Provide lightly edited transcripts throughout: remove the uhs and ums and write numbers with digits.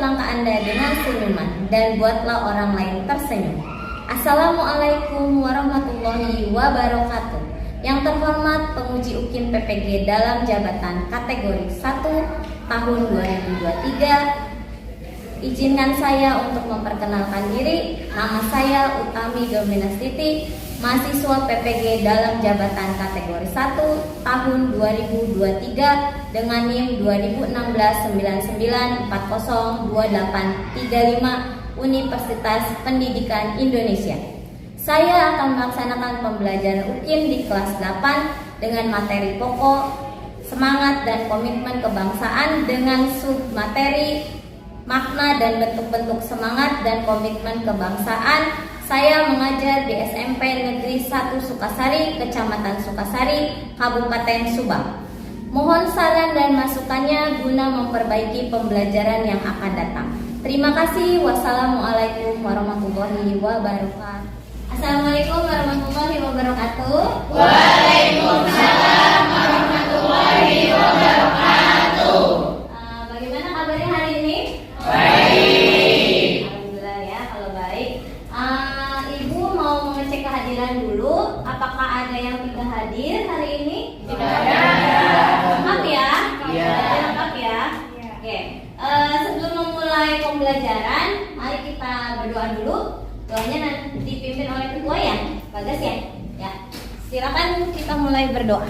langkah Anda dengan senyuman dan buatlah orang lain tersenyum. Assalamualaikum warahmatullahi wabarakatuh. Yang terhormat penguji UKIM PPG dalam jabatan kategori 1 tahun 2023. Izinkan saya untuk memperkenalkan diri. Nama saya Utami Dominastiti, mahasiswa PPG dalam jabatan kategori 1 tahun 2023 dengan NIM 201699402835 Universitas Pendidikan Indonesia. Saya akan melaksanakan pembelajaran UKIM di kelas 8 dengan materi pokok semangat dan komitmen kebangsaan dengan submateri makna dan bentuk-bentuk semangat dan komitmen kebangsaan. Saya mengajar di SMP Negeri 1 Sukasari, Kecamatan Sukasari, Kabupaten Subang. Mohon saran dan masukannya guna memperbaiki pembelajaran yang akan datang. Terima kasih. Wassalamualaikum warahmatullahi wabarakatuh. Assalamualaikum warahmatullahi wabarakatuh. Waalaikumsalam warahmatullahi wabarakatuh. Bagaimana kabarnya hari ini? Baik. Alhamdulillah ya kalau baik. Ibu mau mengecek kehadiran dulu. Apakah ada yang tidak hadir hari ini? Tidak ada. Lengkap ya? Iya. Lengkap ya? Oke. Sebelum memulai pembelajaran, mari kita berdoa dulu. Doanya nanti dipimpin oleh ketua ya, Bagas ya. Ya. Silakan kita mulai berdoa.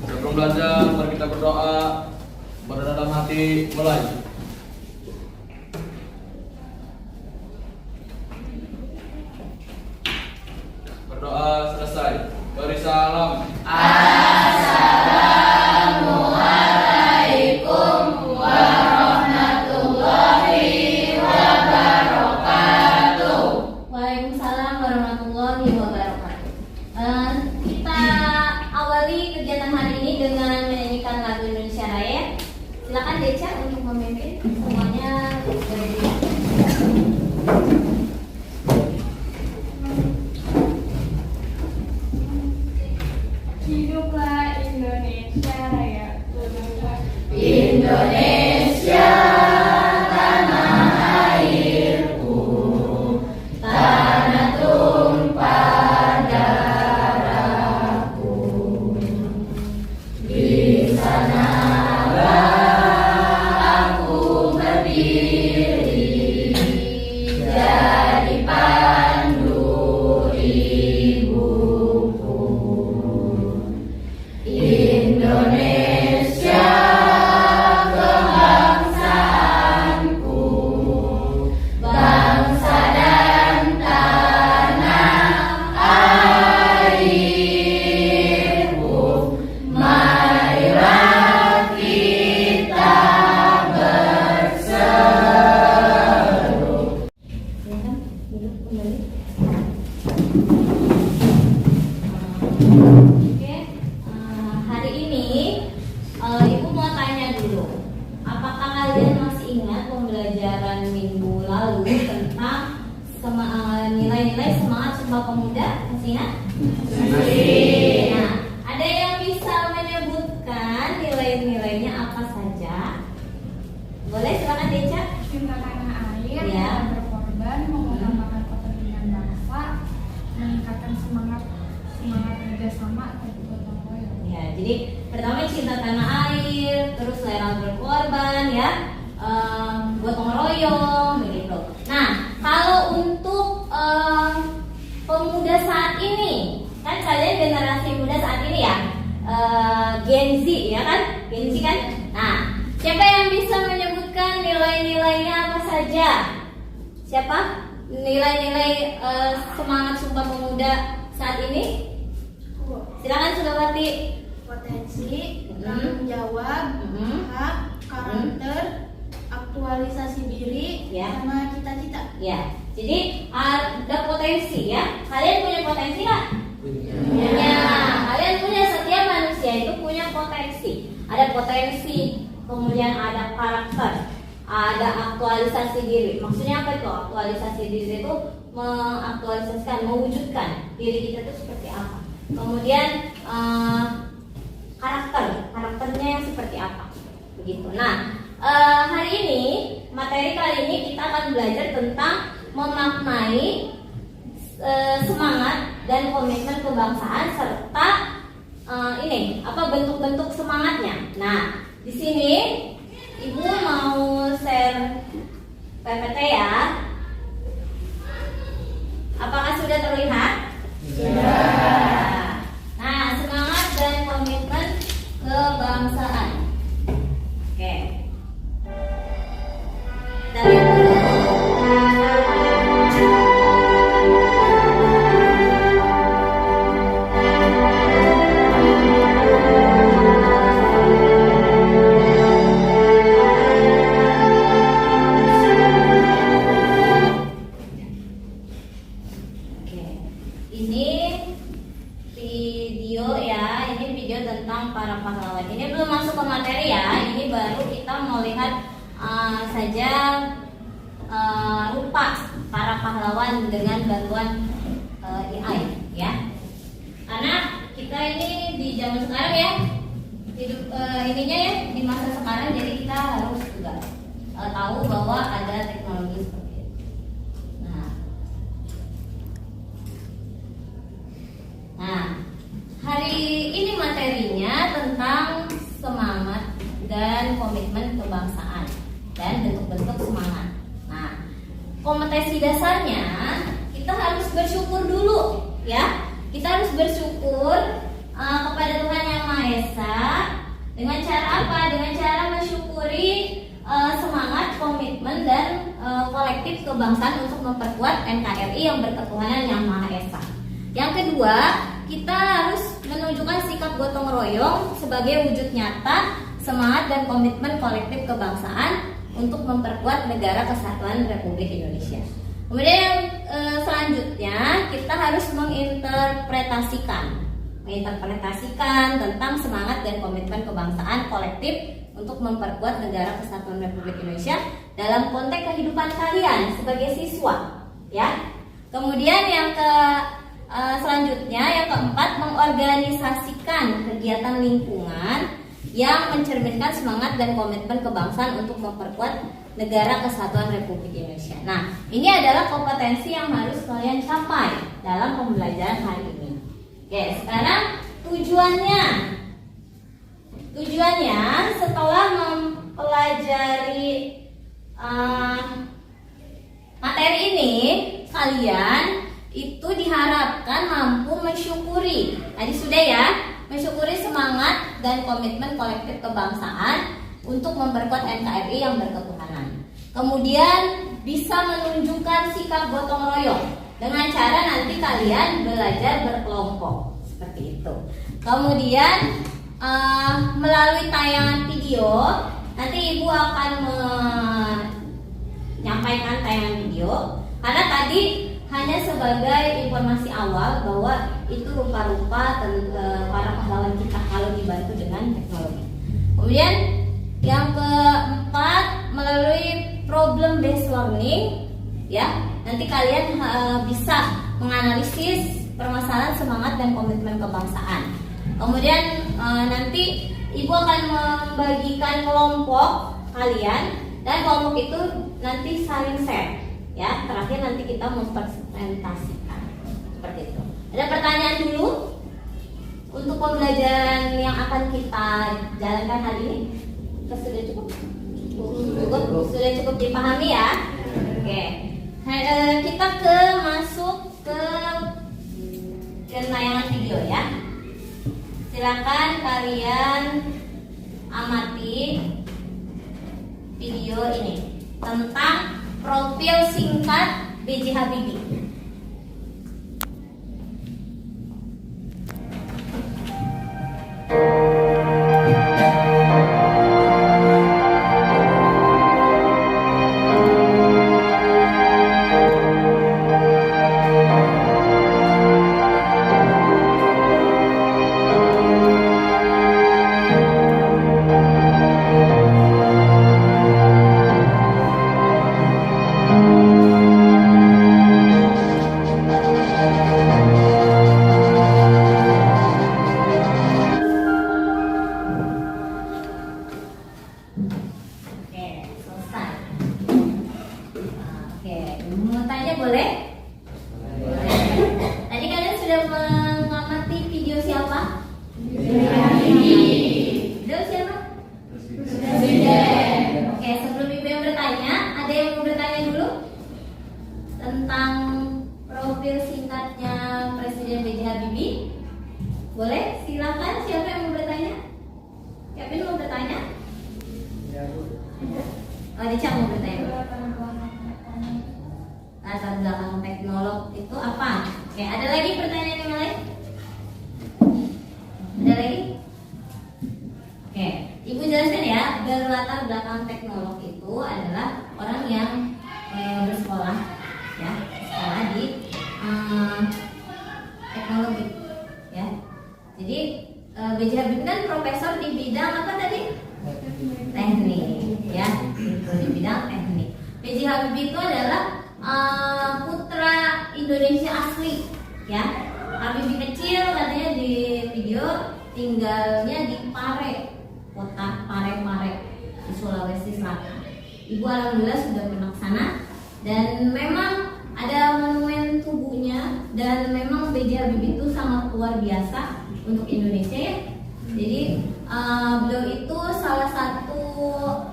Sebelum belajar, mari kita berdoa. Berdalam hati, mulai. Berdoa selesai. Beri salam. Assalamualaikum warahmatullahi wabarakatuh. Waalaikumsalam warahmatullahi wabarakatuh. Kita awali kegiatan hari ini dengan menyanyikan lagu Indonesia Raya. Silakan Deca untuk memimpin semuanya berdiri. Hiduplah Indonesia Raya. Indonesia tanah airku, tanah tumpah darahku. Di sanalah aku berdiri, jadi pandu ibuku. Indonesia kebangsaanku, bangsa dan tanah airku. Marilah kita berseru. Silakan duduk kembali. Oke, hari ini Ibu mau tanya dulu, apakah kalian masih ingat pembelajaran minggu lalu tentang nilai-nilai semangat Sumpah Pemuda? Masih ingat? Masih. Nah, ada yang bisa menyebutkan nilai-nilainya apa saja? Boleh, silakan Deca. Cinta tanah air, Iya. berkorban, mengutamakan kepentingan bangsa, meningkatkan semangat kerjasama dan gotong royong. Ya, jadi pertama cinta tanah air, terus rela berkorban, ya, gotong royong, begitu. Nah, kalau untuk pemuda saat ini, kan kalian generasi muda saat ini ya, Gen Z ya kan, Gen Z kan. Nah, siapa yang bisa menyebutkan nilai-nilainya apa saja? Siapa? Nilai-nilai semangat Sumpah Pemuda saat ini? Silakan Sudawati. Potensi, tanggung jawab, hak, karakter, aktualisasi diri, Ya. sama cita-cita. Ya, jadi ada potensi ya. Kalian punya potensi nggak? Punya. Kalian punya, setiap manusia itu punya potensi. Ada potensi, kemudian ada karakter, ada aktualisasi diri. Maksudnya apa itu? Aktualisasi diri itu mengaktualisasikan, mewujudkan diri kita itu seperti apa. Kemudian karakternya yang seperti apa, begitu. Nah, Hari ini, materi kali ini kita akan belajar tentang memaknai semangat dan komitmen kebangsaan serta bentuk-bentuk semangatnya. Nah, di sini Ibu mau share PPT ya. Apakah sudah terlihat? Sudah. Nah, semangat dan komitmen kebangsaan. Oke. Kita lihat dulu. Tentang para pahlawan. Ini belum masuk ke materi ya. Ini baru kita mau lihat saja rupa para pahlawan dengan bantuan AI ya. Karena kita ini di zaman sekarang ya, hidup ininya ya di masa sekarang, jadi kita harus juga tahu bahwa ada teknologi seperti itu. Nah, hari ini materinya tentang semangat dan komitmen kebangsaan dan bentuk-bentuk semangat. Nah, kompetensi dasarnya kita harus bersyukur dulu ya. Kita harus bersyukur kepada Tuhan Yang Maha Esa. Dengan cara apa? Dengan cara mensyukuri semangat, komitmen dan kolektif kebangsaan untuk memperkuat NKRI yang berketuhanan Yang Maha Esa. Yang kedua, kita harus menunjukkan sikap gotong royong sebagai wujud nyata semangat dan komitmen kolektif kebangsaan untuk memperkuat negara kesatuan Republik Indonesia. Kemudian yang selanjutnya kita harus menginterpretasikan tentang semangat dan komitmen kebangsaan kolektif untuk memperkuat negara kesatuan Republik Indonesia dalam konteks kehidupan kalian sebagai siswa, ya. Kemudian yang selanjutnya yang keempat, mengorganisasikan kegiatan lingkungan yang mencerminkan semangat dan komitmen kebangsaan untuk memperkuat negara kesatuan Republik Indonesia. Nah, ini adalah kompetensi yang harus kalian capai dalam pembelajaran hari ini. Oke, sekarang tujuannya setelah mempelajari materi ini, kalian itu diharapkan mampu mensyukuri, tadi sudah ya, mensyukuri semangat dan komitmen kolektif kebangsaan untuk memperkuat NKRI yang berketuhanan. Kemudian bisa menunjukkan sikap gotong royong dengan cara nanti kalian belajar berkelompok seperti itu. Kemudian melalui tayangan video nanti Ibu akan menyampaikan tayangan video, karena tadi hanya sebagai informasi awal bahwa itu rupa-rupa para pahlawan kita kalau dibantu dengan teknologi. Kemudian yang keempat, melalui problem based learning ya, nanti kalian bisa menganalisis permasalahan semangat dan komitmen kebangsaan. Kemudian nanti Ibu akan membagikan kelompok kalian dan kelompok itu nanti saling share. Ya, terakhir nanti kita mempresentasikan seperti itu. Ada pertanyaan dulu untuk pembelajaran yang akan kita jalankan hari ini? Sudah cukup? Sudah cukup dipahami ya? Oke. Kita masuk ke tayangan video ya. Silakan kalian amati video ini tentang profil singkat B.J. Habibie. Beliau siapa? Presiden. Oke, sebelum Ibu yang bertanya, ada yang mau bertanya dulu tentang profil singkatnya Presiden B.J. Habibie? Boleh, silakan. Siapa yang mau bertanya? Kevin mau bertanya? Oh, Dica mau bertanya. Latar belakang teknolog itu apa? Oke, ada lagi pertanyaan yang lain? Ada lagi? Oke, Ibu jelaskan ya. Berlatar belakang teknolog itu adalah orang yang bersekolah, ya, sekolah di teknologi, ya. Jadi B.J. Habibie kan profesor di bidang apa tadi? Teknik, ya, itu di bidang teknik. B.J. Habibie itu adalah putra Indonesia asli, ya. Habibie kecil katanya di video tinggalnya di Pare, kota Parepare di Sulawesi Selatan. Ibu alhamdulillah sudah pernah ke sana dan memang ada monumen tubuhnya dan memang B.J. Habibie itu sangat luar biasa untuk Indonesia, ya. Jadi beliau itu salah satu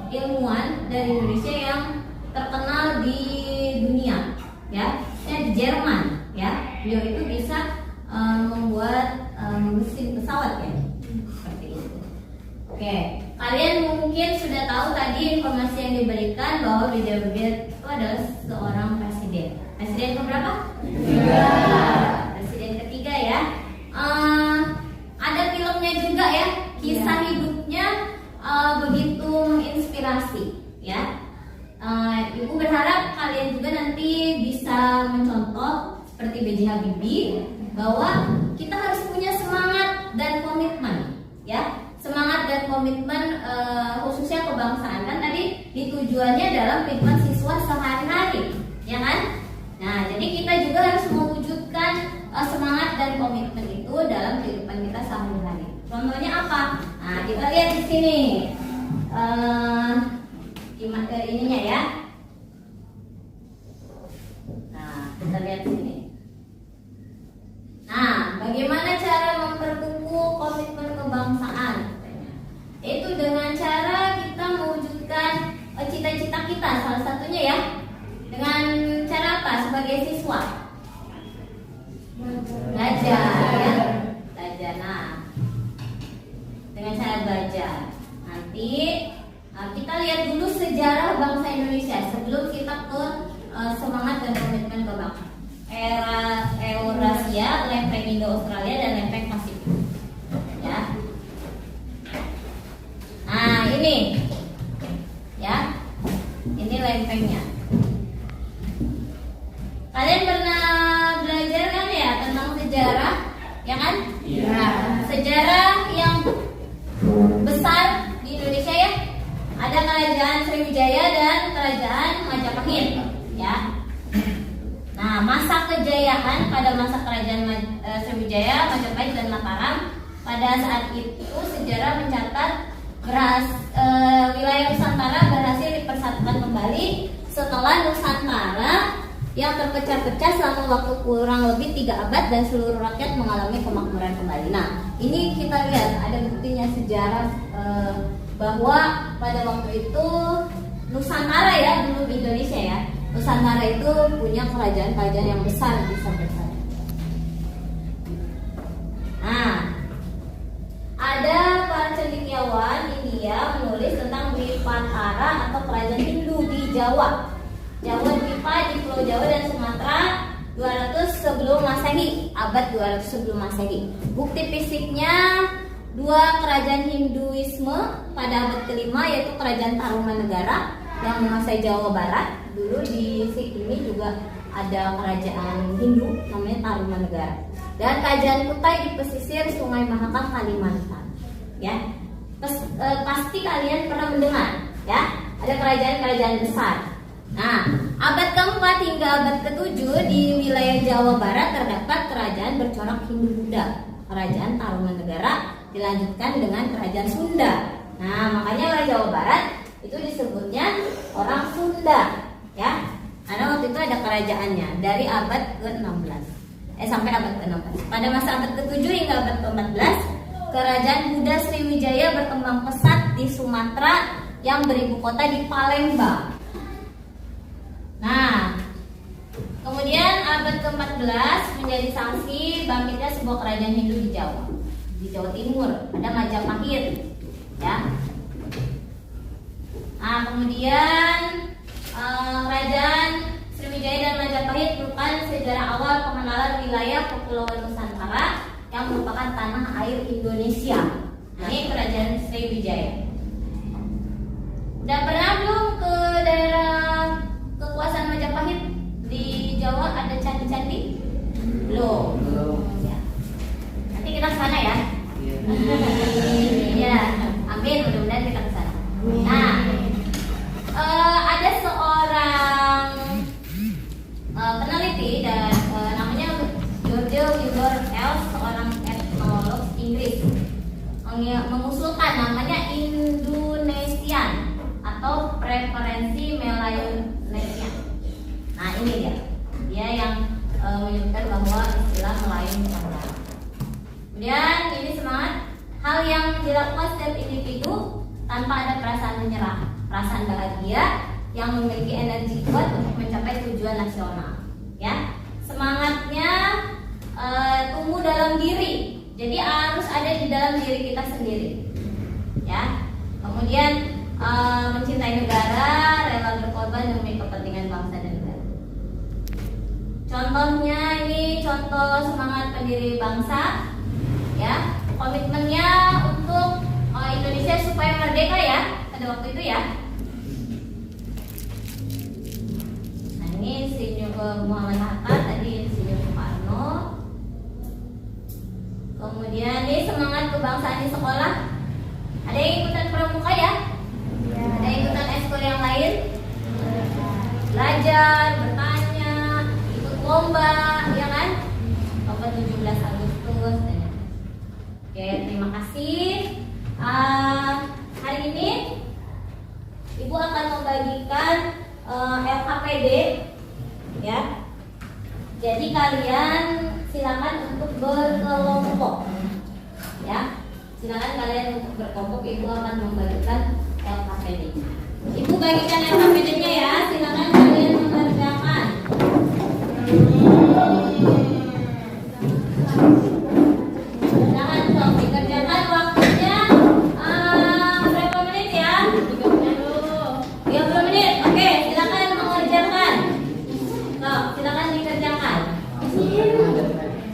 ilmuwan dari Indonesia yang terkenal di dunia, ya, di Jerman, ya. Beliau itu bisa membuat mesin pesawat, ya, seperti itu. Oke, kalian mungkin sudah tahu tadi informasi yang diberikan bahwa B.J. Habibie itu adalah seorang presiden. Presiden keberapa? Ketiga. Presiden ketiga, ya. Ada filmnya juga, ya. Kisah hidupnya begitu menginspirasi, ya. Ibu berharap kalian juga nanti bisa mencontoh seperti B.J. Habibie bahwa kita harus punya semangat dan komitmen, ya. Semangat dan komitmen khususnya kebangsaan, kan tadi ditujuannya dalam kehidupan siswa sehari-hari, ya kan? Nah, jadi kita juga harus mewujudkan semangat dan komitmen itu dalam kehidupan kita sehari-hari. Contohnya apa? Nah, kita lihat di sini. Ininya, ya. Nah, kita lihat di sini. Nah, bagaimana cara memperkukuh komitmen kebangsaan? Itu dengan cara kita mewujudkan cita-cita kita, salah satunya, ya. Dengan cara apa? Sebagai siswa belajar, ya. Belajar. Nah, dengan cara belajar. Nanti kita lihat dulu sejarah bangsa Indonesia sebelum kita ke semangat dan komitmen kebangsaan. Era Eurasia, lempeng Indo-Australia dan lempeng Pasifik, ya. Nah, ini, ya, ini lempengnya. Kalian pernah belajar kan, ya, tentang sejarah, ya kan? Iya. Sejarah yang besar di Indonesia, ya. Ada kerajaan Sriwijaya dan kerajaan Majapahit, ya. Nah, masa kejayaan pada masa kerajaan Sriwijaya, Majapahit dan Mataram, pada saat itu sejarah mencatat wilayah Nusantara berhasil dipersatukan kembali setelah Nusantara yang terpecah-pecah selama waktu kurang lebih 3 abad dan seluruh rakyat mengalami kemakmuran kembali. Nah, ini kita lihat ada buktinya sejarah bahwa pada waktu itu Nusantara, ya, belum Indonesia, ya. Nusantara itu punya kerajaan-kerajaan yang besar di sampai sana. Nah, ada para cendekiawan India menulis tentang Dwipatara atau kerajaan Hindu di Jawa. Jawa Dwipa di Pulau Jawa dan Sumatera 200 sebelum Masehi, abad 200 sebelum Masehi. Bukti fisiknya 2 kerajaan Hinduisme pada abad kelima, yaitu kerajaan Tarumanegara yang menguasai Jawa Barat. Dulu di sini juga ada kerajaan Hindu namanya Tarumanegara. Dan kerajaan Kutai di pesisir Sungai Mahakam, Kalimantan. Ya, pasti kalian pernah mendengar, ya, ada kerajaan-kerajaan besar. Nah, abad keempat hingga abad ke-7 di wilayah Jawa Barat terdapat kerajaan bercorak Hindu-Buddha, kerajaan Tarumanegara, dilanjutkan dengan kerajaan Sunda. Nah, makanya orang Jawa Barat itu disebutnya orang Sunda, ya, karena waktu itu ada kerajaannya dari abad ke-16 sampai abad ke-16. Pada masa abad ke-7 hingga abad ke-14, Kerajaan Buddha Sriwijaya berkembang pesat di Sumatera yang beribu kota di Palembang. Nah, kemudian abad ke-14 menjadi saksi bangkitnya sebuah kerajaan Hindu di Jawa Timur, ada Majapahit, ya. Nah, kemudian kerajaan Sriwijaya dan Majapahit merupakan sejarah awal pengenalan wilayah Kepulauan Nusantara yang merupakan tanah air Indonesia. Nah, ini kerajaan Sriwijaya. Udah pernah belum ke daerah kekuasaan Majapahit di Jawa, ada candi-candi? Belum. Ya. Nanti kita ke sana ya. Ya, amin. Mudah-mudahan kita ke sana. Nah, ada seorang peneliti dan namanya George Wilbur Ellis, seorang etnolog Inggris, mengusulkan namanya Indonesian atau preferensi Melanesian. Nah, ini dia yang menyebutkan bahwa istilah Melayu Nusantara. Kemudian ini semangat hal yang dilakukan setiap individu tanpa ada perasaan menyerah, perasaan bahagia yang memiliki energi kuat untuk mencapai tujuan nasional. Ya, semangatnya tumbuh dalam diri, jadi harus ada di dalam diri kita sendiri. Ya, kemudian mencintai negara, rela berkorban demi kepentingan bangsa dan negara. Contohnya ini contoh semangat pendiri bangsa, ya, komitmennya untuk Indonesia supaya merdeka ya pada waktu itu ya. Nah, ini Insinyur Muhammad Hatta, tadi Insinyur Soekarno. Kemudian ini semangat kebangsaan di sekolah. Ada yang ikutan pramuka ya? Ada yang ikutan ekskul yang lain? Belajar, bertanya, ikut lomba, ya kan? Lomba 17 Agustus. Oke, terima kasih. Hari ini Ibu akan membagikan LKPD, ya. Jadi kalian silakan untuk berkelompok, ya. Silakan kalian untuk berkelompok. Ibu akan membagikan LKPD. Ibu bagikan LKPD-nya ya. Silakan kalian mengerjakan. Silakan sok dikerjakan, waktunya berapa menit ya? 30 menit. Oke, silakan mengerjakan. Sok, silakan dikerjakan.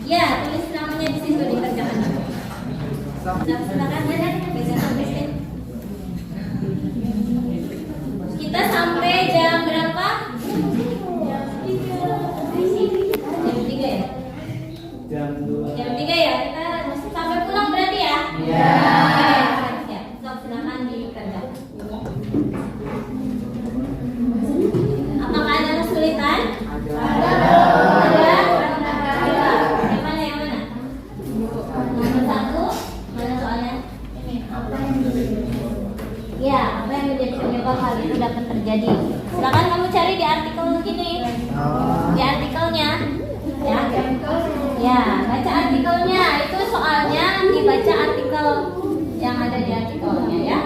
Ya, tulis namanya di situ, dikerjakan. Silakan ya, kita sampai jam berapa? Jam 3 ya? Jam 3 ya? Kita sampai pulang berarti ya? Iya. Oke, siap. Silakan dikerjakan. Apakah ada kesulitan? Ada. Yang mana? Nomor 1. Mana soalnya? Ya, apa yang menjadi penyebab hal itu dapat terjadi? Silakan kamu cari di artikel gini, di artikelnya, ya. Ya, baca artikelnya. Itu soalnya dibaca artikel yang ada di artikelnya, ya.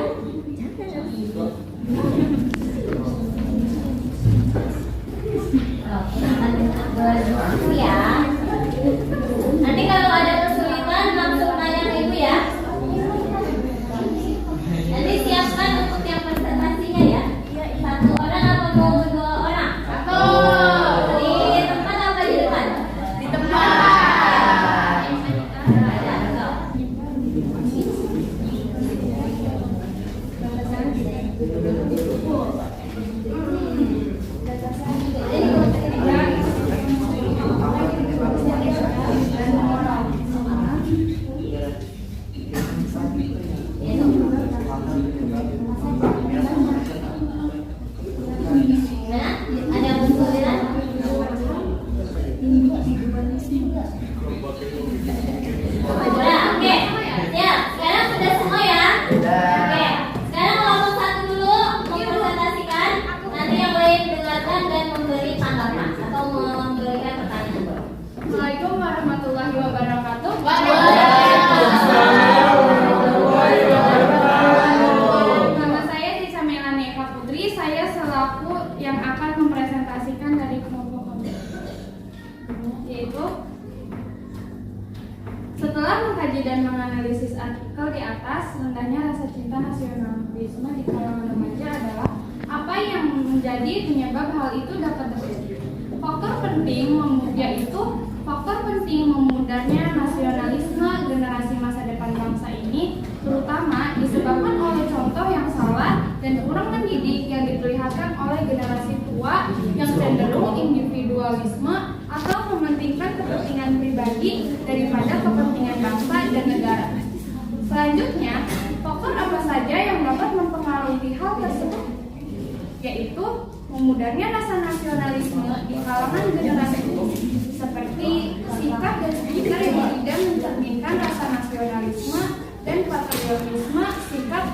Berdiskusi ya. Nanti kalau ada kesulitan langsung tanya ke Ibu ya. Nanti siapkan untuk yang presentasinya ya. Satu orang apa mau 2 orang? Satu. Di tempat apa di depan? Di tempat. Jadi Setelah mengkaji dan menganalisis artikel di atas, rendahnya rasa cinta nasionalisme di kalangan remaja adalah apa yang menjadi penyebab hal itu dapat terjadi. Faktor penting memudarnya nasionalisme generasi masa depan bangsa ini terutama disebabkan oleh contoh yang salah dan kurang mendidik yang diperlihatkan oleh generasi tua yang cenderung individualisme atau mementingkan kepentingan pribadi daripada kepentingan bangsa dan negara. Selanjutnya, faktor apa saja yang dapat mempengaruhi hal tersebut? Yaitu memudarnya rasa nasionalisme di kalangan generasi itu, seperti sikap dan speaker yang tidak mencerminkan rasa nasionalisme dan patriotisme, sikap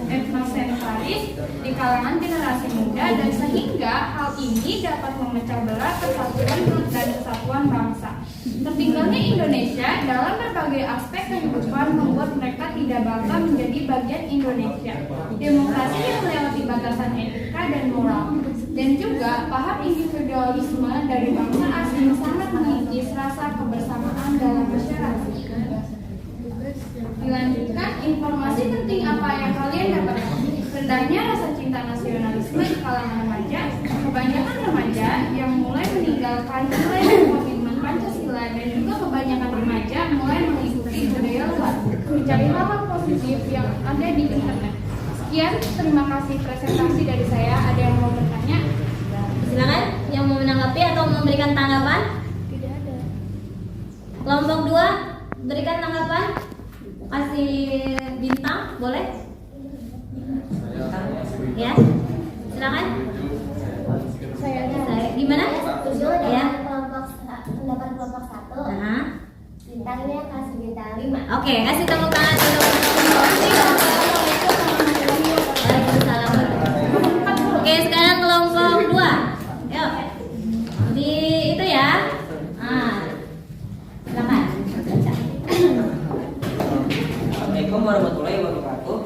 etnosentris di kalangan generasi muda, dan sehingga hal ini dapat memecah belah persatuan dan kesatuan bangsa. Tertinggalnya Indonesia dalam berbagai aspek kehidupan membuat mereka tidak bangga menjadi bagian Indonesia. Demokrasi yang melewati batasan etika dan moral, dan juga paham individualisme dari bangsa asing sangat mengikis rasa kebersamaan dalam masyarakat. Dilanjutkan, informasi penting apa yang kalian dapatkan. Rendahnya rasa cinta nasionalisme di kalangan remaja. Kebanyakan remaja yang mulai meninggalkan nilai dan komitmen Pancasila, dan juga kebanyakan remaja mulai mengikuti budaya luar, mencari hal-hal positif yang ada di internet. Sekian, terima kasih presentasi dari saya. Ada yang mau bertanya? Silakan yang mau menanggapi atau memberikan tanggapan. Tidak ada. Kelompok 2 berikan tanggapan. Kasih bintang, boleh? Ya, silakan. Saya Gimana? setuju Ya. dengan pendapat kelompok 1. Bintangnya kasih bintang 5. Oke, kasih tepuk tangan dulu. Waalaikumsalam. Oke, sekarang kelompok 2. Yuk. Di itu ya. Silakan. Baca. Assalamualaikum warahmatullahi wabarakatuh.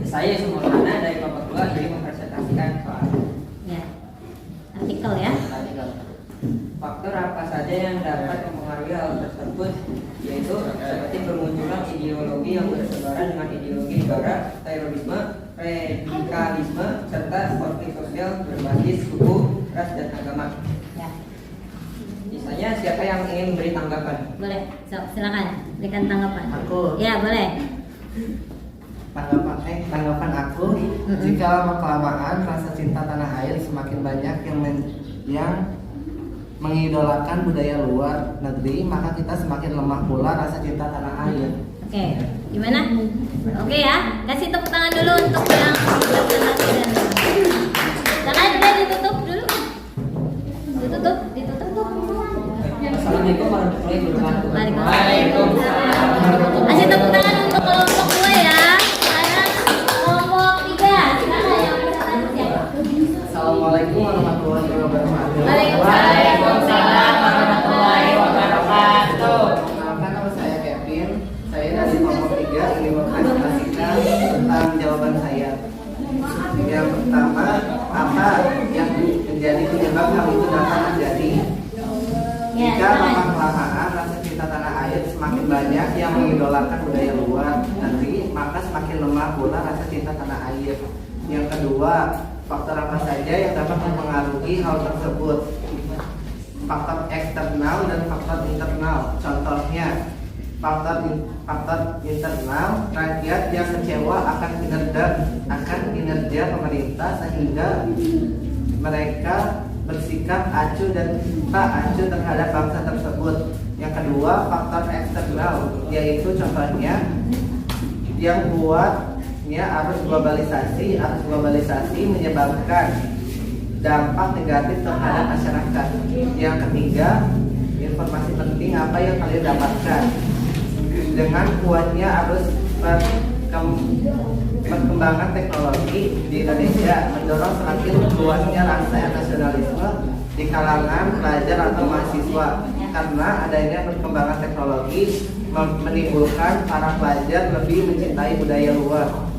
Saya Sumaulana dari kelompok 2 ingin mempresentasikan soal Ya. Artikel ya. artikel. Faktor apa saja yang dapat mempengaruhi hal tersebut, yaitu seperti bermunculan ideologi yang berseberangan dengan ideologi negara, terorisme, radikalisme, serta konflik sosial berbasis suku, ras, dan agama. Ya. Misalnya, siapa yang ingin memberi tanggapan? Boleh. Silakan berikan tanggapan. Aku. Ya, boleh. Tanggapan aku, jika lama-kelamaan rasa cinta tanah air semakin banyak yang mengidolakan budaya luar negeri, maka kita semakin lemah pula rasa cinta tanah air. Oke, gimana? Oke ya, kasih tepuk tangan dulu untuk yang presentasi dan silakan udah ditutup dulu. Ditutup tuh. Assalamualaikum warahmatullahi wabarakatuh. Waalaikumsalam. Kasih tepuk tangan untuk kelompok 2 ya. Sekarang kelompok 3. Silakan yang presentasi siapa? Assalamualaikum warahmatullahi wabarakatuh. Waalaikumsalam warahmatullahi wabarakatuh. Perkenalkan, nama saya Kevin. Saya dari kelompok 3 ingin mempresentasikan tentang jawaban saya. Yang pertama, apa yang menjadi penyebab hal itu dapat terjadi? Ya, Jika silakan. lama-kelamaan rasa cinta tanah air semakin banyak yang mengidolakan budaya luar negeri, maka semakin lemah pula rasa cinta tanah air. Yang kedua, faktor apa saja yang dapat mempengaruhi hal tersebut? Faktor eksternal dan faktor internal. Contohnya, faktor internal, rakyat yang kecewa akan kinerja pemerintah sehingga mereka bersikap acuh dan tak acuh terhadap bangsa tersebut. Yang kedua, faktor eksternal, yaitu contohnya yang buatnya arus globalisasi menyebabkan dampak negatif terhadap masyarakat. Yang ketiga, informasi penting apa yang kalian dapatkan. Dengan kuatnya arus perkembangan teknologi di Indonesia mendorong semakin luasnya rasa nasionalisme di kalangan pelajar atau mahasiswa, karena adanya perkembangan teknologi menimbulkan para pelajar lebih mencintai budaya luar.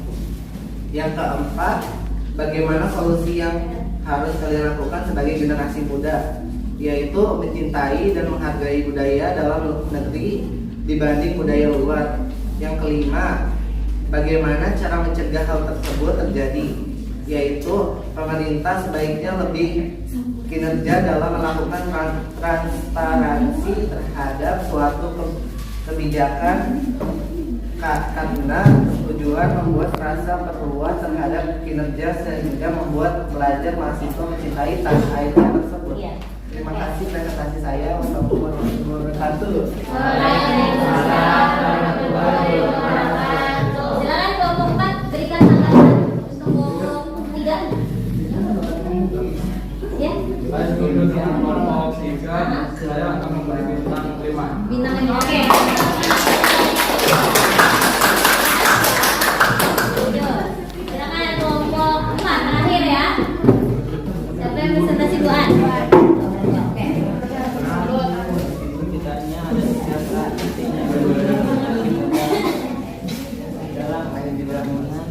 Yang keempat, bagaimana solusi yang harus kalian lakukan sebagai generasi muda? yaitu mencintai dan menghargai budaya dalam negeri dibanding budaya luar. Yang kelima, bagaimana cara mencegah hal tersebut terjadi, yaitu pemerintah sebaiknya lebih kinerja dalam melakukan transparansi terhadap suatu kebijakan karena tujuan membuat rasa perluas terhadap kinerja sehingga membuat pelajar mahasiswa mencintai tanah airnya tersebut. Iya. Terima kasih presentasi saya. Wassalamualaikum warahmatullahi Waalaikumsalam warahmatullahi wabarakatuh. Silakan kelompok 4 berikan tanggapan untuk kelompok 3. Ya. Saya setuju dengan kelompok 3. Saya akan memberi bintang 5. Bintang 5. Oke. Silakan kelompok 4 terakhir ya. Siapa yang presentasi duluan? Oke. Kitanya ada beberapa intinya dalam ayat bangunan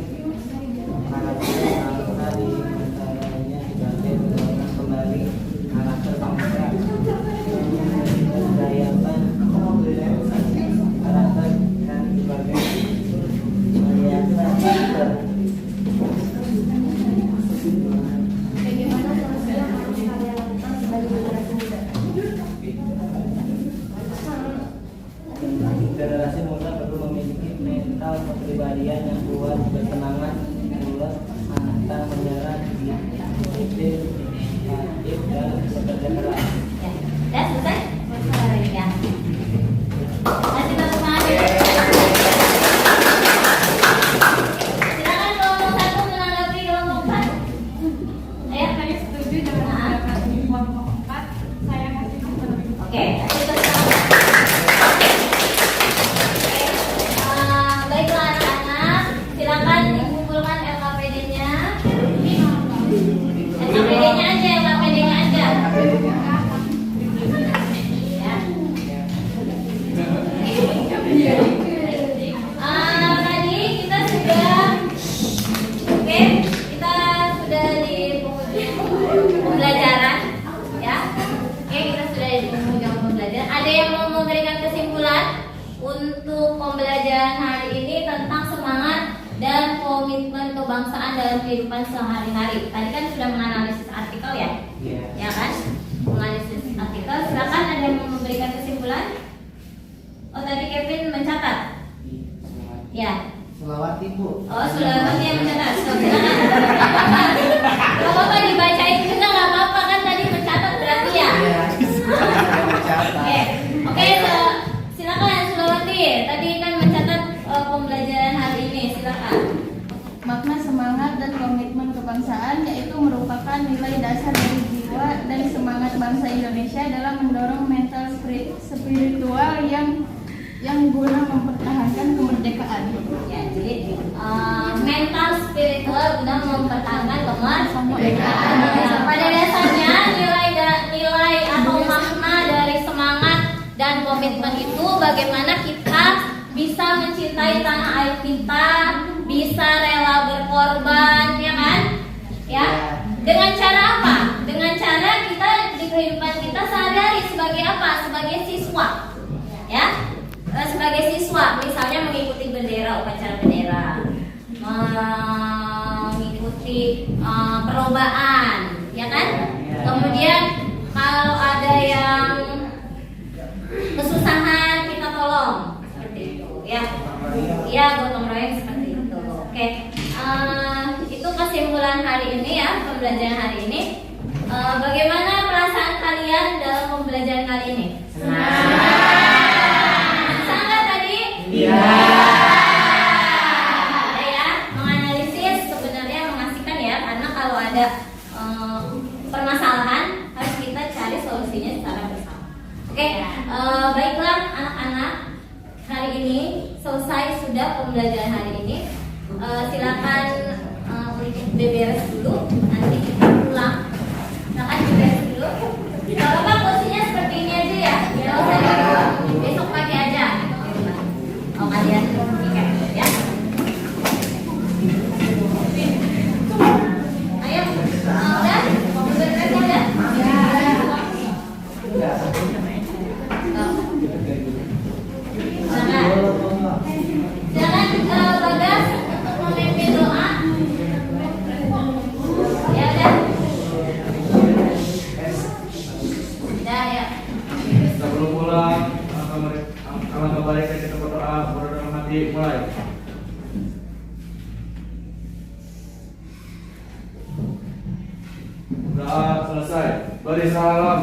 karakter tadi antaranya dibangun dengan kembali karakter bangsa membudayakan karakter dan sebagai karakter. Bagaimana solusi yang harus kalian lakukan sebagai generasi muda? Generasi muda perlu memiliki mental kepribadian yang kuat, bersemangat, bulat, antang menyerah, disiplin, aktif dan bekerja keras. Ya. Udah selesai? Ya. Kasih tepuk tangan. Silakan kelompok 1 menanggapi kelompok 4. Ayo. Saya setuju dengan pendapat kelompok 4. Saya kasih nomor 5. Oke, kasih tepuk tangan. Baiklah anak-anak, silakan dikumpulkan LKPD-nya. LKPD-nya aja, LKPD-nya aja. Ya. Tadi kita sudah, oke, kita sudah di penghujung pembelajaran, ya. Oke, kita sudah di penghujung pembelajaran. Ada yang mau memberikan kesimpulan untuk pembelajaran hari ini tentang semangat dan komitmen kebangsaan dalam kehidupan sehari-hari. Tadi kan sudah menganalisis artikel ya, ya kan? Menganalisis artikel. Silakan ada yang mau memberikan kesimpulan. Oh tadi Kevin mencatat. Ya. Selawati Bu. Oh sudah yang mencatat. Silakan. Gak apa-apa dibacain juga nggak apa-apa kan tadi mencatat berarti ya. Oke, silakan Sulawati. Tadi kan mencatat pembelajaran hari ini. Silakan. Makna semangat dan komitmen kebangsaan yaitu merupakan nilai dasar dari jiwa dan semangat bangsa Indonesia dalam mendorong mental spiritual yang guna mempertahankan kemerdekaan. Ya, jadi mental spiritual guna mempertahankan kemerdekaan. Pada dasarnya nilai atau makna dari semangat dan komitmen itu bagaimana kita bisa mencintai tanah air kita, bisa rela berkorban, ya kan? Ya. Dengan cara apa? Dengan cara kita di kehidupan kita sehari-hari sebagai apa? Sebagai siswa. Ya. Sebagai siswa, misalnya mengikuti bendera, upacara bendera, mengikuti perlombaan, ya kan? Kemudian kalau ada yang kesusahan kita tolong, seperti itu, ya. Iya, gotong royong seperti itu. Oke, itu kesimpulan hari ini ya, pembelajaran hari ini. Bagaimana perasaan kalian dalam pembelajaran kali ini? Iya. Ya, menganalisis sebenarnya mengasihkan ya, karena kalau ada permasalahan harus kita cari solusinya secara bersama. Oke, baiklah anak-anak, hari ini selesai sudah pembelajaran hari ini. Silakan untuk beberes dulu, nanti kita pulang. Silakan beberes dulu. Kalau Bapak posisinya seperti ini aja ya, nggak usah dibuang. Besok pagi aja. Oh kalian ya. Ayo, udah? Beberes udah? ya. Sebelum pulang, akan kembali kita berdoa dalam hati mulai. Doa selesai. Beri salam.